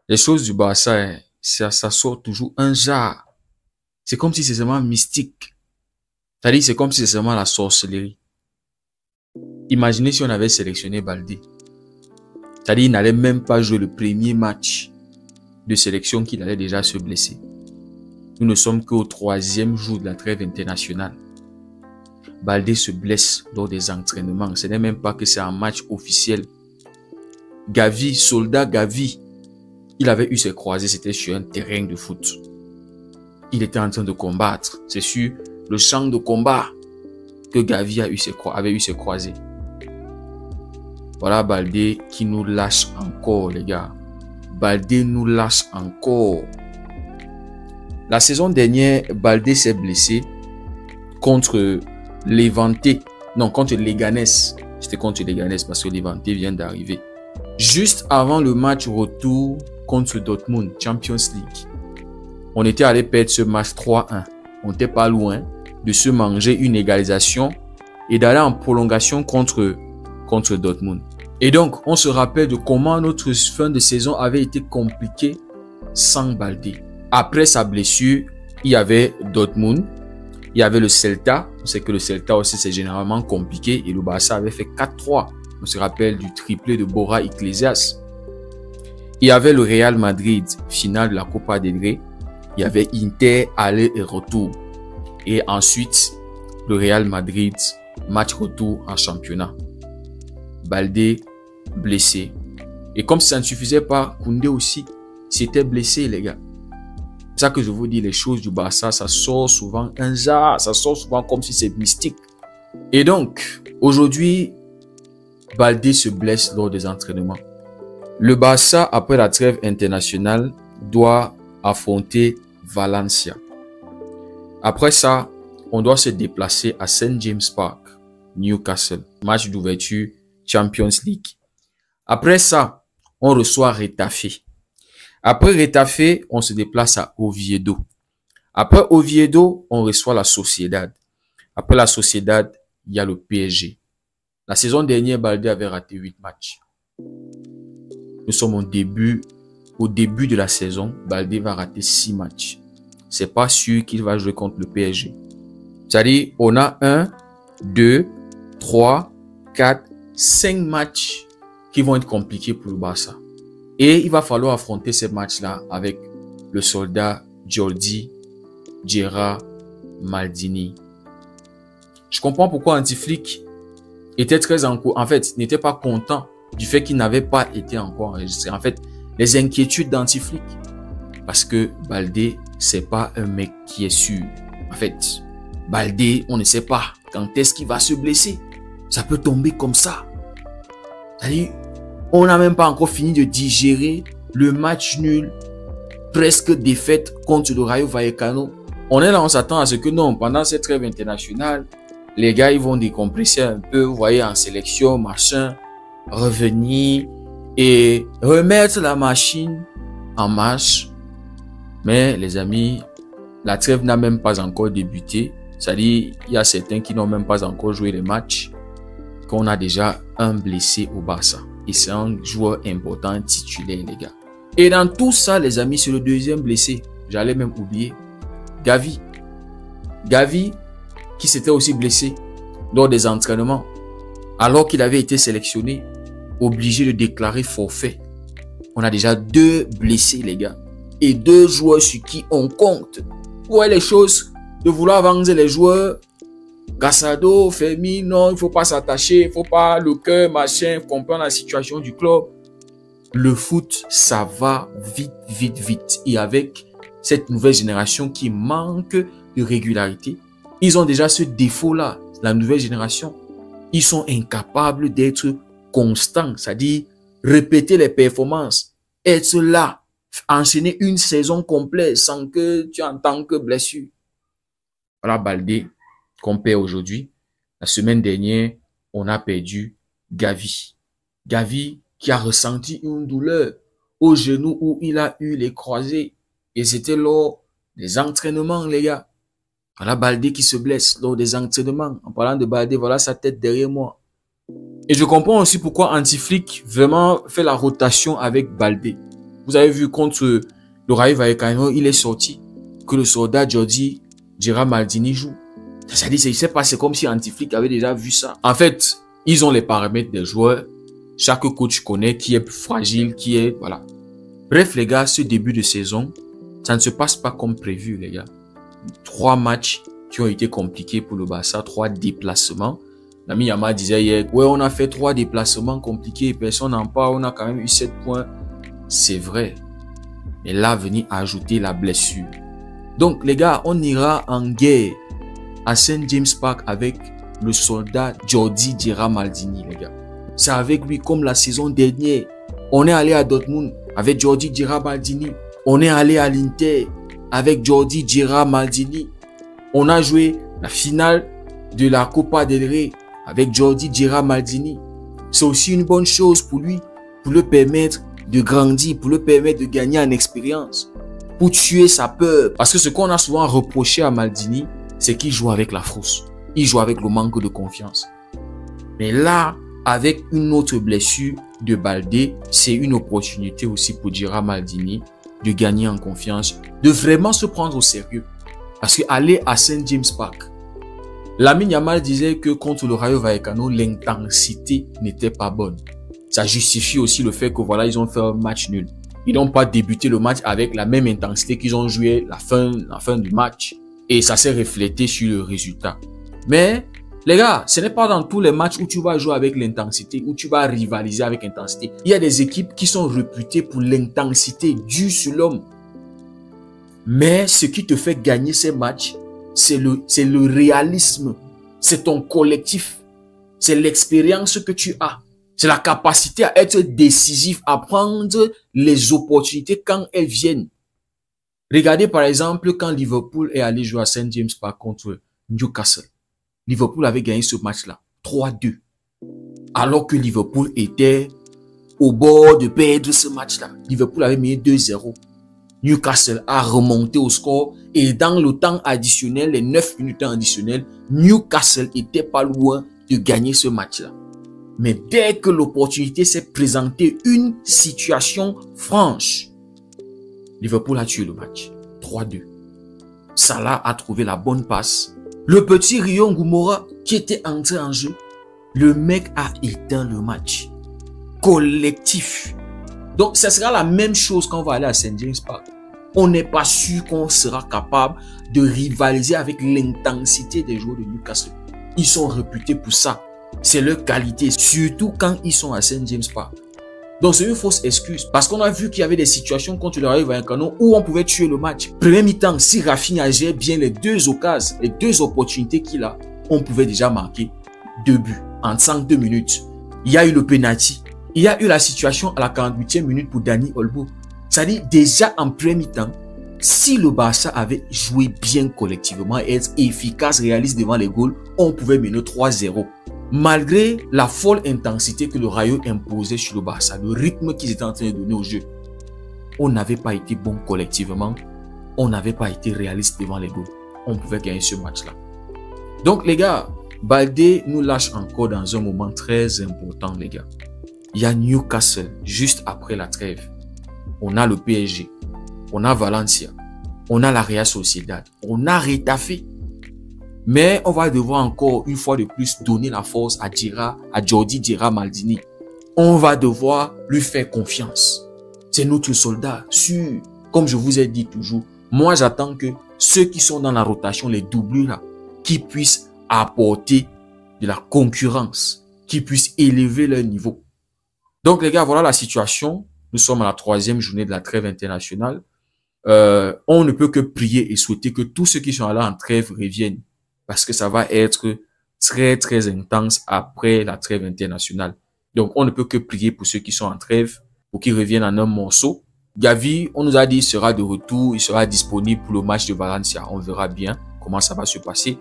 Les choses du Barça, hein, ça sort toujours un genre. C'est comme si c'est seulement mystique. C'est-à-dire, c'est comme si c'est seulement la sorcellerie. Imaginez si on avait sélectionné Baldé. C'est-à-dire, il n'allait même pas jouer le premier match de sélection qu'il allait déjà se blesser. Nous ne sommes qu'au 3e jour de la trêve internationale. Baldé se blesse lors des entraînements. Ce n'est même pas que c'est un match officiel. Gavi, soldat Gavi, il avait eu ses croisés, c'était sur un terrain de foot. Il était en train de combattre. C'est sur le champ de combat que Gavi avait eu ses croisés. Voilà Baldé qui nous lâche encore, les gars. Baldé nous lâche encore. La saison dernière, Baldé s'est blessé contre Levante. Non, contre Leganés. C'était contre Leganés parce que Levante vient d'arriver. Juste avant le match retour contre Dortmund, Champions League. On était allé perdre ce match 3-1. On n'était pas loin de se manger une égalisation et d'aller en prolongation contre Dortmund. Et donc, on se rappelle de comment notre fin de saison avait été compliquée sans Baldé. Après sa blessure, il y avait Dortmund, il y avait le Celta. On sait que le Celta aussi c'est généralement compliqué et le Barça avait fait 4-3. On se rappelle du triplé de Borja Iglesias. Il y avait le Real Madrid, finale de la Copa del Rey. Il y avait Inter, aller et retour. Et ensuite, le Real Madrid, match retour en championnat. Baldé, blessé. Et comme ça ne suffisait pas, Koundé aussi s'était blessé, les gars. C'est ça que je vous dis, les choses du Barça, ça sort souvent un genre, ça sort souvent comme si c'est mystique. Et donc, aujourd'hui, Baldé se blesse lors des entraînements. Le Barça, après la trêve internationale, doit affronter Valencia. Après ça, on doit se déplacer à St. James Park, Newcastle. Match d'ouverture, Champions League. Après ça, on reçoit Retafe. Après Retafe, on se déplace à Oviedo. Après Oviedo, on reçoit la Sociedad. Après la Sociedad, il y a le PSG. La saison dernière, Baldé avait raté 8 matchs. Nous sommes au début de la saison. Baldé va rater 6 matchs. C'est pas sûr qu'il va jouer contre le PSG. C'est-à-dire, on a 1, 2, 3, 4, 5 matchs qui vont être compliqués pour le Barça. Et il va falloir affronter ces matchs-là avec le soldat Jordi, Gerrard, Maldini. Je comprends pourquoi Antiflick était très en fait, n'était pas content du fait qu'il n'avait pas été encore enregistré. En fait, les inquiétudes d'Antiflick. Parce que Baldé, c'est pas un mec qui est sûr. En fait, Baldé, on ne sait pas quand est-ce qu'il va se blesser. Ça peut tomber comme ça. C'est-à-dire, on n'a même pas encore fini de digérer le match nul, presque défaite contre le Rayo Vallecano. On est là, on s'attend à ce que non, pendant cette trêve internationale, les gars, ils vont décompresser un peu, vous voyez, en sélection, machin, revenir et remettre la machine en marche. Mais les amis, la trêve n'a même pas encore débuté. C'est-à-dire, il y a certains qui n'ont même pas encore joué les matchs, qu'on a déjà un blessé au Barça. Et c'est un joueur important, titulaire, les gars. Et dans tout ça, les amis, c'est le deuxième blessé. J'allais même oublier. Gavi. Gavi, qui s'était aussi blessé lors des entraînements, alors qu'il avait été sélectionné, obligé de déclarer forfait. On a déjà 2 blessés, les gars. Et 2 joueurs sur qui on compte. Vous voyez les choses, de vouloir vendre les joueurs. Casado, Fermi, non, il faut pas s'attacher, il faut pas le cœur, machin, comprendre la situation du club. Le foot, ça va vite, vite, vite. Et avec cette nouvelle génération qui manque de régularité, ils ont déjà ce défaut-là, la nouvelle génération. Ils sont incapables d'être constants, c'est-à-dire répéter les performances, être là, enchaîner une saison complète sans que tu entends que blessure. Voilà Baldé qu'on perd aujourd'hui. La semaine dernière, on a perdu Gavi. Gavi qui a ressenti une douleur au genou où il a eu les croisés. Et c'était lors des entraînements, les gars. Voilà Baldé qui se blesse lors des entraînements. En parlant de Baldé, voilà sa tête derrière moi. Et je comprends aussi pourquoi Antiflick vraiment fait la rotation avec Baldé. Vous avez vu contre le Rayo Vallecano, il est sorti. Que le soldat Jordi Gerard Maldini joue. C'est-à-dire, c'est passé comme si Antiflick avait déjà vu ça. En fait, ils ont les paramètres des joueurs. Chaque coach connaît qui est plus fragile, qui est... Voilà. Bref, les gars, ce début de saison, ça ne se passe pas comme prévu, les gars. 3 matchs qui ont été compliqués pour le Barça, 3 déplacements. L'ami Yama disait hier, ouais, on a fait 3 déplacements compliqués, personne n'en parle, on a quand même eu 7 points. C'est vrai. Mais là, venir ajouter la blessure. Donc, les gars, on ira en guerre à St. James Park avec le soldat Jordi Gerard Maldini, les gars. C'est avec lui comme la saison dernière. On est allé à Dortmund avec Jordi Gerard Maldini. On est allé à l'Inter avec Jordi Gerard Maldini. On a joué la finale de la Copa del Rey avec Jordi Gerard Maldini. C'est aussi une bonne chose pour lui, pour le permettre de grandir, pour le permettre de gagner en expérience, pour tuer sa peur. Parce que ce qu'on a souvent reproché à Maldini, c'est qu'il joue avec la frousse. Il joue avec le manque de confiance. Mais là, avec une autre blessure de Baldé, c'est une opportunité aussi pour Gerard Maldini de gagner en confiance, de vraiment se prendre au sérieux. Parce que aller à St. James Park, Lamine Yamal disait que contre le Rayo Vallecano, l'intensité n'était pas bonne. Ça justifie aussi le fait que voilà, ils ont fait un match nul. Ils n'ont pas débuté le match avec la même intensité qu'ils ont joué la fin du match. Et ça s'est reflété sur le résultat. Mais, les gars, ce n'est pas dans tous les matchs où tu vas jouer avec l'intensité, où tu vas rivaliser avec l'intensité. Il y a des équipes qui sont réputées pour l'intensité due sur l'homme. Mais ce qui te fait gagner ces matchs, c'est le réalisme. C'est ton collectif. C'est l'expérience que tu as. C'est la capacité à être décisif, à prendre les opportunités quand elles viennent. Regardez par exemple quand Liverpool est allé jouer à St. James Park contre Newcastle. Liverpool avait gagné ce match-là, 3-2. Alors que Liverpool était au bord de perdre ce match-là. Liverpool avait mis 2-0. Newcastle a remonté au score et dans le temps additionnel, les 9 minutes additionnelles, Newcastle était pas loin de gagner ce match-là. Mais dès que l'opportunité s'est présentée, une situation franche, Liverpool a tué le match. 3-2. Salah a trouvé la bonne passe. Le petit Rion Gumora qui était entré en jeu, le mec a éteint le match. Collectif. Donc, ce sera la même chose quand on va aller à St. James Park. On n'est pas sûr qu'on sera capable de rivaliser avec l'intensité des joueurs de Newcastle. Ils sont réputés pour ça. C'est leur qualité, surtout quand ils sont à St. James Park. Donc, c'est une fausse excuse. Parce qu'on a vu qu'il y avait des situations contre le Rayo Vallecano où on pouvait tuer le match. Premier mi-temps, si Rafinha gère bien les 2 occasions, les 2 opportunités qu'il a, on pouvait déjà marquer 2 buts en 102 minutes. Il y a eu le penalty. Il y a eu la situation à la 48e minute pour Dani Olmo. C'est-à-dire, déjà en premier mi-temps, si le Barça avait joué bien collectivement et être efficace, réaliste devant les goals, on pouvait mener 3-0. Malgré la folle intensité que le Rayo imposait sur le Barça, le rythme qu'ils étaient en train de donner au jeu, on n'avait pas été bon collectivement, on n'avait pas été réaliste devant les goals. On pouvait gagner ce match-là. Donc les gars, Baldé nous lâche encore dans un moment très important, les gars. Il y a Newcastle juste après la trêve. On a le PSG, on a Valencia, on a la Real Sociedad, on a Retafe. Mais on va devoir encore une fois de plus donner la force à Jordi Gerard Maldini. On va devoir lui faire confiance. C'est notre soldat sûr. Comme je vous ai dit toujours, moi j'attends que ceux qui sont dans la rotation, les doublures là, qui puissent apporter de la concurrence, qui puissent élever leur niveau. Donc les gars, voilà la situation. Nous sommes à la 3e journée de la trêve internationale. On ne peut que prier et souhaiter que tous ceux qui sont allés en trêve reviennent. Parce que ça va être très très intense après la trêve internationale. Donc on ne peut que prier pour ceux qui sont en trêve, pour qu'ils reviennent en un morceau. Gavi, on nous a dit, il sera de retour, il sera disponible pour le match de Valencia. On verra bien comment ça va se passer.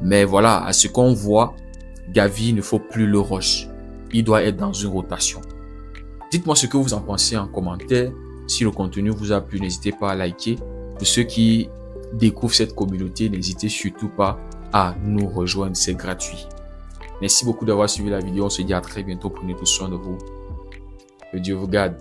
Mais voilà, à ce qu'on voit, Gavi ne faut plus le rush. Il doit être dans une rotation. Dites-moi ce que vous en pensez en commentaire. Si le contenu vous a plu, n'hésitez pas à liker. Pour ceux qui découvrent cette communauté, n'hésitez surtout pas à nous rejoindre, c'est gratuit. Merci beaucoup d'avoir suivi la vidéo. On se dit à très bientôt. Prenez tout soin de vous. Que Dieu vous garde.